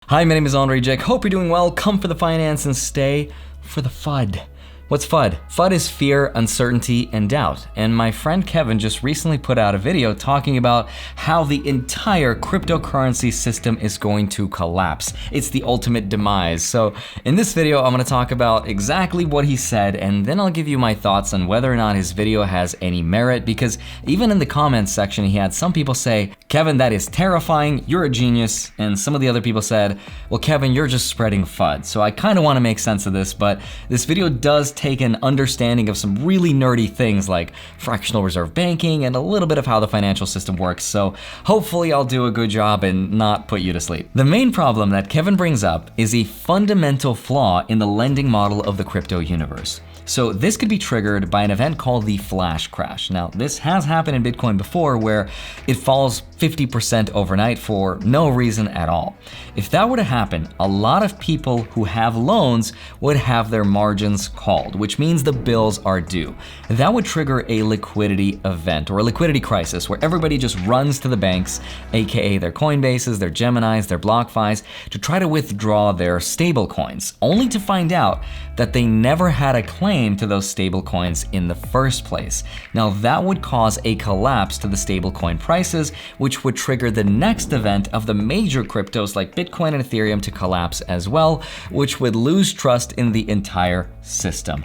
Hi, my name is Andrei Jikh. Hope you're doing well. Come for the finance and stay for the FUD. What's FUD? FUD is fear, uncertainty, and doubt. And my friend Kevin just recently put out a video talking about how the entire cryptocurrency system is going to collapse. It's the ultimate demise. So in this video, I'm going to talk about exactly what he said, and then I'll give you my thoughts on whether or not his video has any merit, because even in the comments section, he had some people say, Kevin, that is terrifying, you're a genius. And some of the other people said, well, Kevin, you're just spreading FUD. So I kind of want to make sense of this, but this video does take an understanding of some really nerdy things like fractional reserve banking and a little bit of how the financial system works. So hopefully I'll do a good job and not put you to sleep. The main problem that Kevin brings up is a fundamental flaw in the lending model of the crypto universe. So this could be triggered by an event called the flash crash. Now, this has happened in Bitcoin before, where it falls 50% overnight for no reason at all. If that were to happen, a lot of people who have loans would have their margins called, which means the bills are due. That would trigger a liquidity event or a liquidity crisis where everybody just runs to the banks, aka their Coinbases, their Geminis, their BlockFis, to try to withdraw their stable coins, only to find out that they never had a claim to those stable coins in the first place. Now that would cause a collapse to the stable coin prices, which would trigger the next event of the major cryptos like Bitcoin and Ethereum to collapse as well, which would lose trust in the entire system.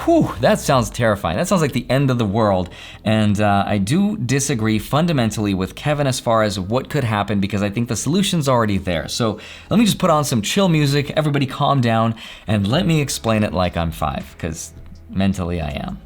Whew, that sounds terrifying. That sounds like the end of the world. And I do disagree fundamentally with Kevin as far as what could happen, because I think the solution's already there. So let me just put on some chill music, everybody calm down, and let me explain it like I'm 5, because mentally I am.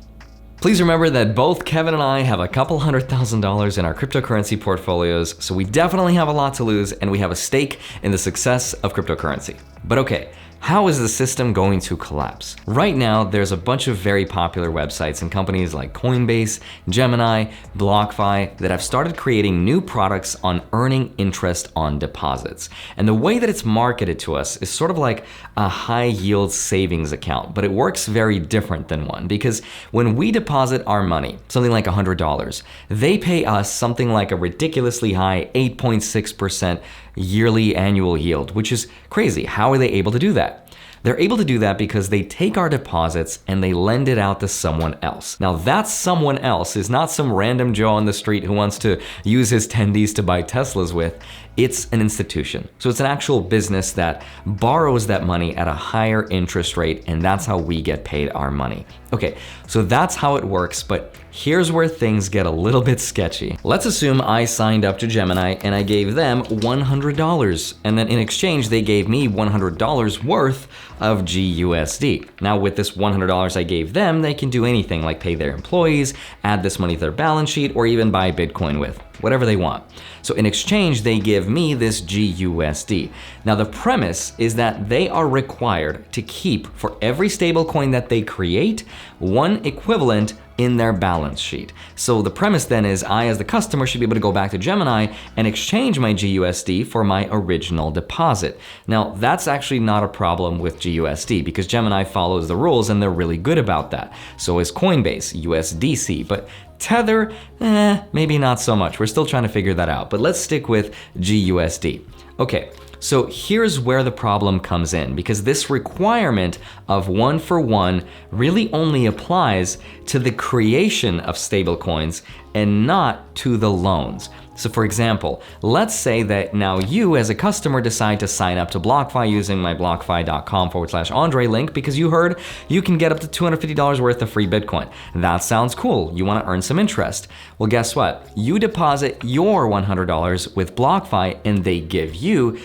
Please remember that both Kevin and I have a couple $100,000 in our cryptocurrency portfolios, so we definitely have a lot to lose, and we have a stake in the success of cryptocurrency. But okay, how is the system going to collapse? Right now, there's a bunch of very popular websites and companies like Coinbase, Gemini, BlockFi that have started creating new products on earning interest on deposits. And the way that it's marketed to us is sort of like a high yield savings account, but it works very different than one, because when we deposit our money, something like $100, they pay us something like a ridiculously high 8.6% yearly annual yield, which is crazy. How are they able to do that? They're able to do that because they take our deposits and they lend it out to someone else. Now that someone else is not some random Joe on the street who wants to use his tendies to buy Teslas with. It's an institution. So it's an actual business that borrows that money at a higher interest rate, and that's how we get paid our money. Okay, so that's how it works, but here's where things get a little bit sketchy. Let's assume I signed up to Gemini and I gave them $100, and then in exchange they gave me $100 worth of GUSD. Now with this $100 I gave them, they can do anything like pay their employees, add this money to their balance sheet, or even buy Bitcoin with, whatever they want. So in exchange, they give me this GUSD. Now the premise is that they are required to keep, for every stablecoin that they create, one equivalent in their balance sheet. So the premise then is I, as the customer, should be able to go back to Gemini and exchange my GUSD for my original deposit. Now that's actually not a problem with GUSD, because Gemini follows the rules and they're really good about that. So is Coinbase, USDC, but Tether, maybe not so much. We're still trying to figure that out, but let's stick with GUSD. Okay, so here's where the problem comes in, because this requirement of 1-for-1 really only applies to the creation of stablecoins and not to the loans. So for example, let's say that now you as a customer decide to sign up to BlockFi using my blockfi.com/Andre link because you heard you can get up to $250 worth of free Bitcoin. That sounds cool. You want to earn some interest. Well, guess what? You deposit your $100 with BlockFi and they give you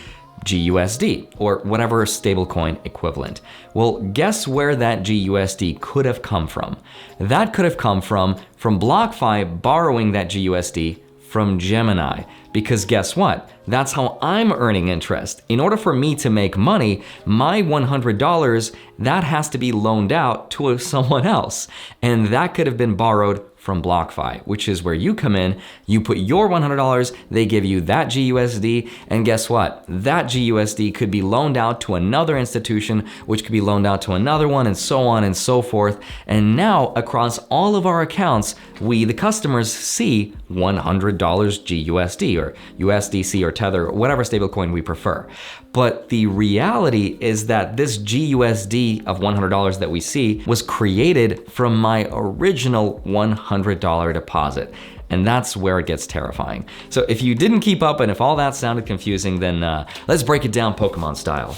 GUSD or whatever stablecoin equivalent. Well, guess where that GUSD could have come from? That could have come from BlockFi borrowing that GUSD from Gemini, because guess what? That's how I'm earning interest. In order for me to make money, my $100, that has to be loaned out to someone else. And that could have been borrowed from BlockFi, which is where you come in, you put your $100, they give you that GUSD, and guess what? That GUSD could be loaned out to another institution, which could be loaned out to another one, and so on and so forth. And now across all of our accounts, we, the customers, see $100 GUSD or USDC or Tether, or whatever stablecoin we prefer. But the reality is that this GUSD of $100 that we see was created from my original $100 deposit. And that's where it gets terrifying. So if you didn't keep up and if all that sounded confusing, then let's break it down Pokemon style.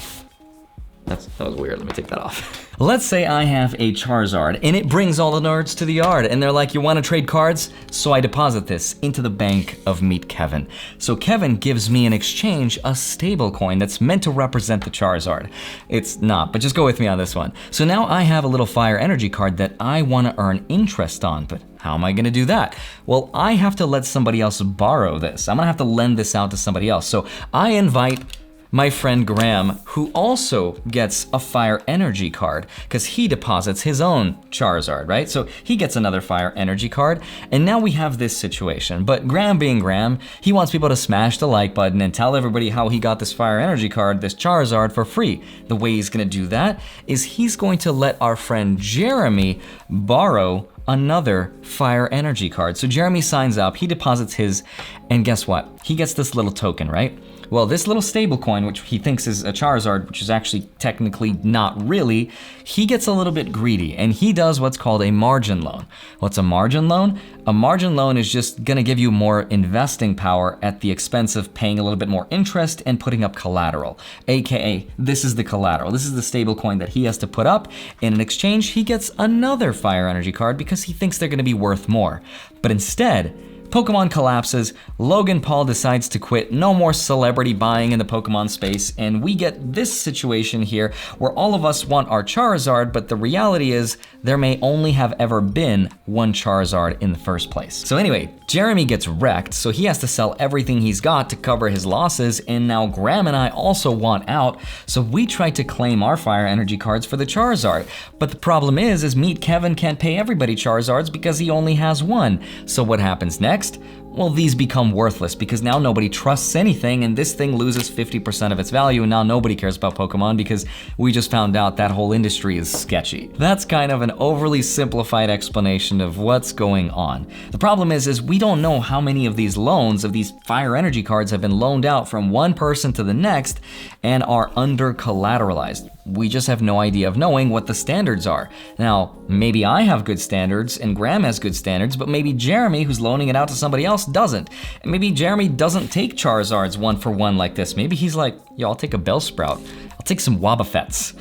That was weird, let me take that off. Let's say I have a Charizard and it brings all the nerds to the yard and they're like, you wanna trade cards? So I deposit this into the bank of Meet Kevin. So Kevin gives me in exchange a stable coin that's meant to represent the Charizard. It's not, but just go with me on this one. So now I have a little fire energy card that I wanna earn interest on, but how am I gonna do that? Well, I have to let somebody else borrow this. I'm gonna have to lend this out to somebody else. So I invite my friend Graham, who also gets a fire energy card because he deposits his own Charizard, right? So he gets another fire energy card, and now we have this situation. But Graham being Graham, he wants people to smash the like button and tell everybody how he got this fire energy card, this Charizard, for free. The way he's gonna do that is he's going to let our friend Jeremy borrow another fire energy card. So Jeremy signs up, he deposits his, and guess what? He gets this little token, right? Well, this little stable coin, which he thinks is a Charizard, which is actually technically not really, he gets a little bit greedy and he does what's called a margin loan. What's a margin loan? A margin loan is just gonna give you more investing power at the expense of paying a little bit more interest and putting up collateral. AKA, this is the collateral. This is the stable coin that he has to put up. And in exchange, he gets another fire energy card because he thinks they're gonna be worth more. But instead, Pokemon collapses, Logan Paul decides to quit, no more celebrity buying in the Pokemon space, and we get this situation here where all of us want our Charizard, but the reality is there may only have ever been one Charizard in the first place. So anyway, Jeremy gets wrecked, so he has to sell everything he's got to cover his losses, and now Graham and I also want out, so we try to claim our fire energy cards for the Charizard. But the problem is Meet Kevin can't pay everybody Charizards because he only has one. So what happens next? Well, these become worthless because now nobody trusts anything and this thing loses 50% of its value, and now nobody cares about Pokemon because we just found out that whole industry is sketchy. That's kind of an overly simplified explanation of what's going on. The problem is we don't know how many of these loans, of these fire energy cards, have been loaned out from one person to the next and are under collateralized. We just have no idea of knowing what the standards are. Now, maybe I have good standards and Graham has good standards, but maybe Jeremy, who's loaning it out to somebody else, doesn't. And maybe Jeremy doesn't take Charizards one for one like this. Maybe he's like, yo, I'll take a Bellsprout. I'll take some Wobbuffets.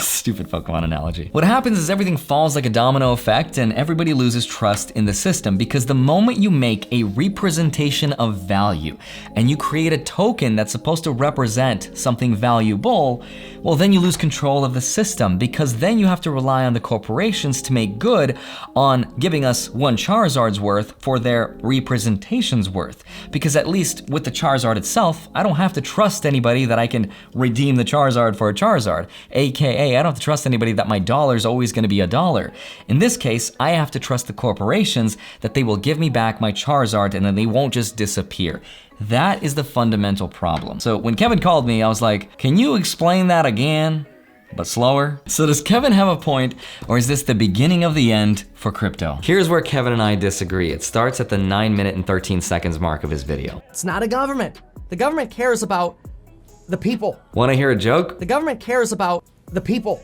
Stupid Pokemon analogy. What happens is everything falls like a domino effect and everybody loses trust in the system because the moment you make a representation of value and you create a token that's supposed to represent something valuable, well, then you lose control of the system because then you have to rely on the corporations to make good on giving us one Charizard's worth for their representation's worth. Because at least with the Charizard itself, I don't have to trust anybody that I can redeem the Charizard for a Charizard. AKA, I don't have to trust anybody that my dollar is always gonna be a dollar. In this case, I have to trust the corporations that they will give me back my Charizard and then they won't just disappear. That is the fundamental problem. So when Kevin called me, I was like, can you explain that again, but slower? So does Kevin have a point, or is this the beginning of the end for crypto? Here's where Kevin and I disagree. It starts at the 9 minute and 13 seconds mark of his video. It's not a government. The government cares about the people. Wanna hear a joke? The government cares about the people.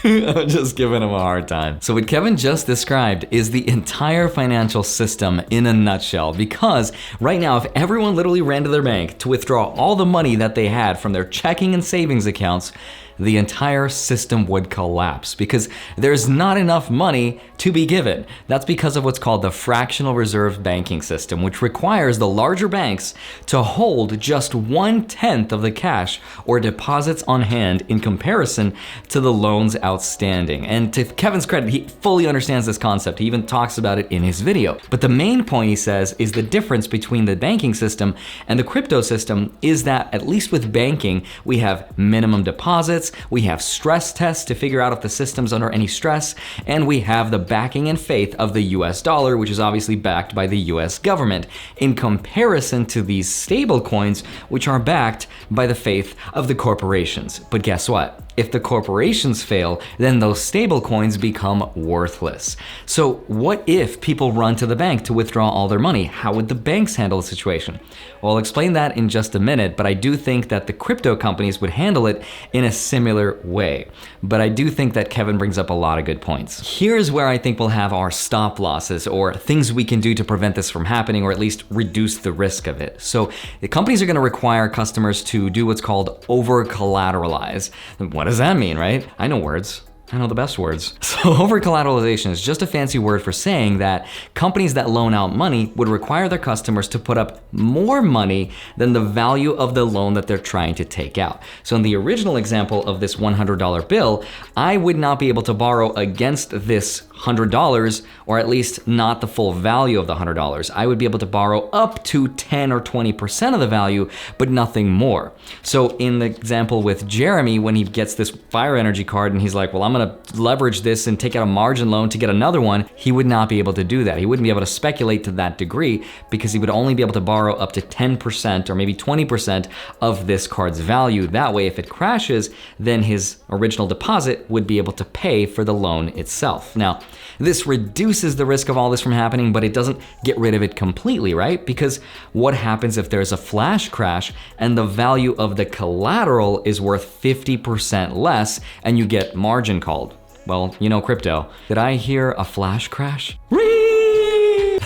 I'm just giving him a hard time. So what Kevin just described is the entire financial system in a nutshell, because right now, if everyone literally ran to their bank to withdraw all the money that they had from their checking and savings accounts, the entire system would collapse because there's not enough money to be given. That's because of what's called the fractional reserve banking system, which requires the larger banks to hold just 1/10 of the cash or deposits on hand in comparison to the loans outstanding. And to Kevin's credit, he fully understands this concept. He even talks about it in his video. But the main point he says is the difference between the banking system and the crypto system is that at least with banking, we have minimum deposits, audits, we have stress tests to figure out if the system's under any stress, and we have the backing and faith of the US dollar, which is obviously backed by the US government, in comparison to these stable coins, which are backed by the faith of the corporations. But guess what? If the corporations fail, then those stable coins become worthless. So what if people run to the bank to withdraw all their money? How would the banks handle the situation? Well, I'll explain that in just a minute, but I do think that the crypto companies would handle it in a similar way. But I do think that Kevin brings up a lot of good points. Here's where I think we'll have our stop losses, or things we can do to prevent this from happening, or at least reduce the risk of it. So the companies are going to require customers to do what's called over-collateralize. What does that mean, right? I know words. I know the best words. So over-collateralization is just a fancy word for saying that companies that loan out money would require their customers to put up more money than the value of the loan that they're trying to take out. So in the original example of this $100 bill, I would not be able to borrow against this $100, or at least not the full value of the $100. I would be able to borrow up to 10 or 20% of the value, but nothing more. So in the example with Jeremy, when he gets this Fire Energy card and he's like, well, I'm gonna leverage this and take out a margin loan to get another one, he would not be able to do that. He wouldn't be able to speculate to that degree because he would only be able to borrow up to 10% or maybe 20% of this card's value. That way, if it crashes, then his original deposit would be able to pay for the loan itself. Now, this reduces the risk of all this from happening, but it doesn't get rid of it completely, right? Because what happens if there's a flash crash and the value of the collateral is worth 50% less and you get margin called? Well, you know crypto. Did I hear a flash crash?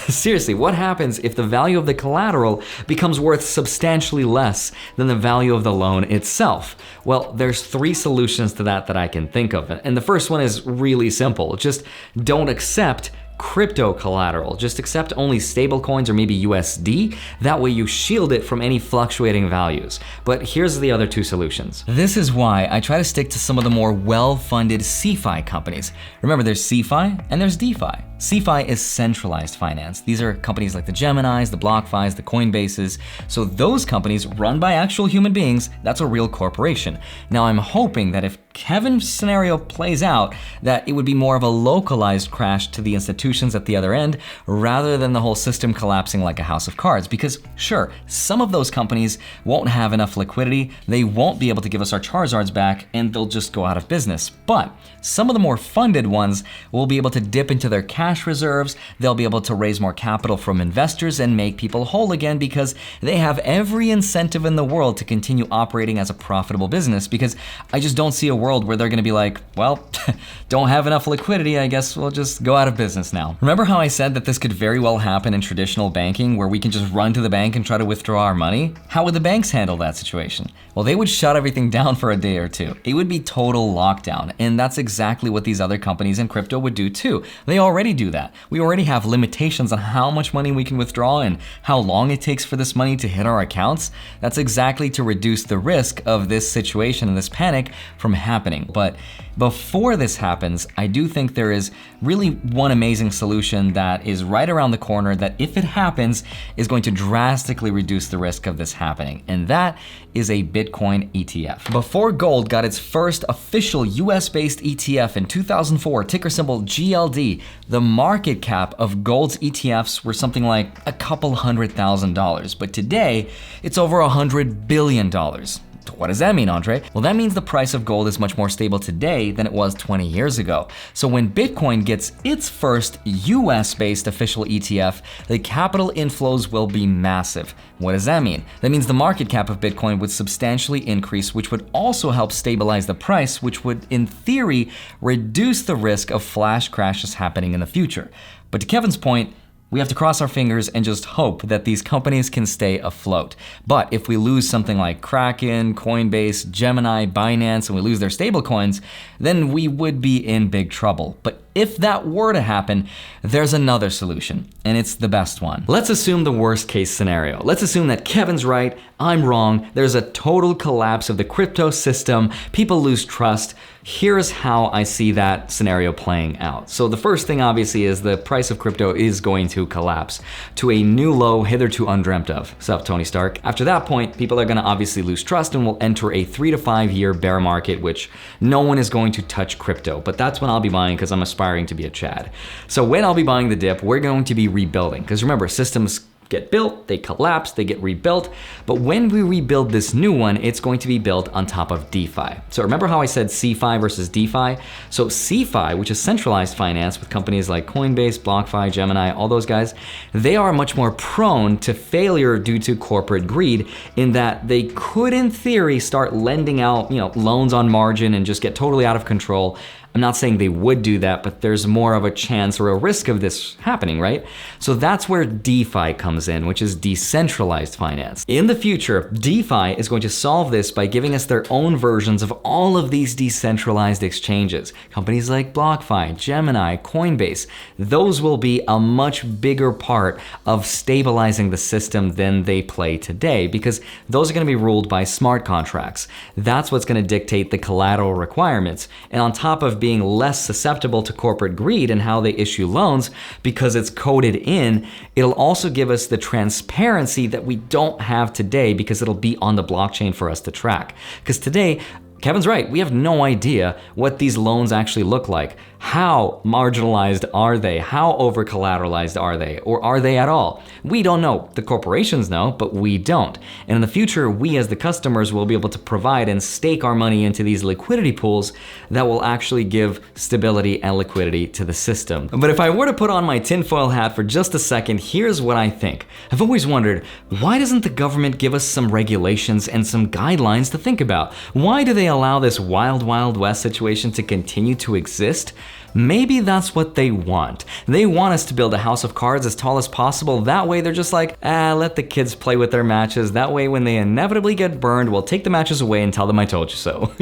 Seriously, what happens if the value of the collateral becomes worth substantially less than the value of the loan itself? Well, there's 3 solutions to that I can think of. And the first one is really simple. Just don't accept crypto collateral. Just accept only stable coins or maybe USD. That way you shield it from any fluctuating values. But here's the other 2 solutions. This is why I try to stick to some of the more well-funded CeFi companies. Remember, there's CeFi and there's DeFi. CeFi is centralized finance. These are companies like the Geminis, the BlockFis, the Coinbases. So those companies run by actual human beings, that's a real corporation. Now I'm hoping that if Kevin's scenario plays out, that it would be more of a localized crash to the institutions at the other end, rather than the whole system collapsing like a house of cards. Because sure, some of those companies won't have enough liquidity, they won't be able to give us our Charizards back, and they'll just go out of business. But some of the more funded ones will be able to dip into their cash reserves, they'll be able to raise more capital from investors and make people whole again, because they have every incentive in the world to continue operating as a profitable business. Because I just don't see a world where they're gonna be like, well, don't have enough liquidity, I guess we'll just go out of business now. Remember how I said that this could very well happen in traditional banking, where we can just run to the bank and try to withdraw our money? How would the banks handle that situation? Well, they would shut everything down for a day or 2. It would be total lockdown, and that's exactly what these other companies in crypto would do too. They already do that. We already have limitations on how much money we can withdraw and how long it takes for this money to hit our accounts. That's exactly to reduce the risk of this situation and this panic from happening. But before this happens, I do think there is really one amazing solution that is right around the corner that, if it happens, is going to drastically reduce the risk of this happening. And that is a Bitcoin ETF. Before gold got its first official US-based ETF in 2004, ticker symbol GLD, the market cap of gold's ETFs were something like a couple $100,000. But today, it's over $100 billion. What does that mean, Andrei? Well, that means the price of gold is much more stable today than it was 20 years ago. So when Bitcoin gets its first US-based official ETF, the capital inflows will be massive. What does that mean? That means the market cap of Bitcoin would substantially increase, which would also help stabilize the price, which would, in theory, reduce the risk of flash crashes happening in the future. But to Kevin's point, we have to cross our fingers and just hope that these companies can stay afloat. But if we lose something like Kraken, Coinbase, Gemini, Binance, and we lose their stablecoins, then we would be in big trouble. But if that were to happen, there's another solution, and it's the best one. Let's assume the worst case scenario. Let's assume that Kevin's right, I'm wrong, there's a total collapse of the crypto system, people lose trust. Here's how I see that scenario playing out. So the first thing obviously is the price of crypto is going to collapse to a new low hitherto undreamt of. Sup, Tony Stark? After that point, people are gonna obviously lose trust and will enter a 3 to 5 year bear market, which no one is going to touch crypto. But that's when I'll be buying because I'm aspiring to be a Chad. So when I'll be buying the dip, we're going to be rebuilding. Because remember, systems get built, they collapse, they get rebuilt. But when we rebuild this new one, it's going to be built on top of DeFi. So remember how I said CeFi versus DeFi? So CeFi, which is centralized finance with companies like Coinbase, BlockFi, Gemini, all those guys, they are much more prone to failure due to corporate greed in that they could, in theory, start lending out, loans on margin and just get totally out of control. I'm not saying they would do that, but there's more of a chance or a risk of this happening, right? So that's where DeFi comes in, which is decentralized finance. In the future, DeFi is going to solve this by giving us their own versions of all of these decentralized exchanges. Companies like BlockFi, Gemini, Coinbase, those will be a much bigger part of stabilizing the system than they play today, because those are going to be ruled by smart contracts. That's what's going to dictate the collateral requirements. And on top of being less susceptible to corporate greed and how they issue loans because it's coded in, it'll also give us the transparency that we don't have today because it'll be on the blockchain for us to track. Because today, Kevin's right, we have no idea what these loans actually look like. How marginalized are they? How over collateralized are they? Or are they at all? We don't know. The corporations know, but we don't. And in the future, we as the customers will be able to provide and stake our money into these liquidity pools that will actually give stability and liquidity to the system. But if I were to put on my tinfoil hat for just a second, here's what I think. I've always wondered, why doesn't the government give us some regulations and some guidelines to think about? Why do they allow this wild, wild west situation to continue to exist? Maybe that's what they want. They want us to build a house of cards as tall as possible. That way they're just like, let the kids play with their matches. That way when they inevitably get burned, we'll take the matches away and tell them I told you so.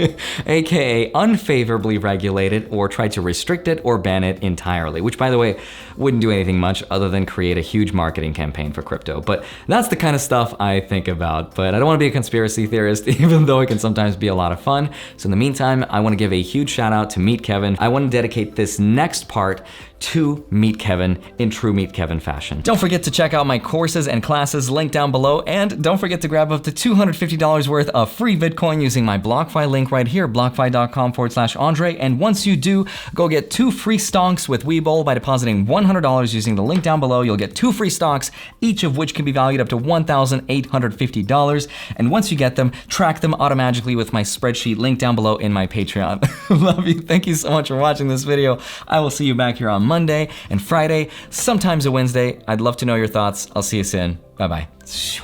AKA unfavorably regulate it or try to restrict it or ban it entirely, which by the way, wouldn't do anything much other than create a huge marketing campaign for crypto. But that's the kind of stuff I think about. But I don't want to be a conspiracy theorist, even though it can sometimes be a lot of fun. So in the meantime, I want to give a huge shout out to Meet Kevin. I want to dedicate this next part to Meet Kevin in true Meet Kevin fashion. Don't forget to check out my courses and classes linked down below, and don't forget to grab up to $250 worth of free Bitcoin using my BlockFi link right here, blockfi.com/Andrei. And once you do, go get 2 free stonks with Webull by depositing $100 using the link down below. You'll get 2 free stocks, each of which can be valued up to $1,850. And once you get them, track them automatically with my spreadsheet link down below in my Patreon. Love you. Thank you so much for watching this video. I will see you back here on Monday and Friday, sometimes a Wednesday. I'd love to know your thoughts. I'll see you soon. Bye-bye.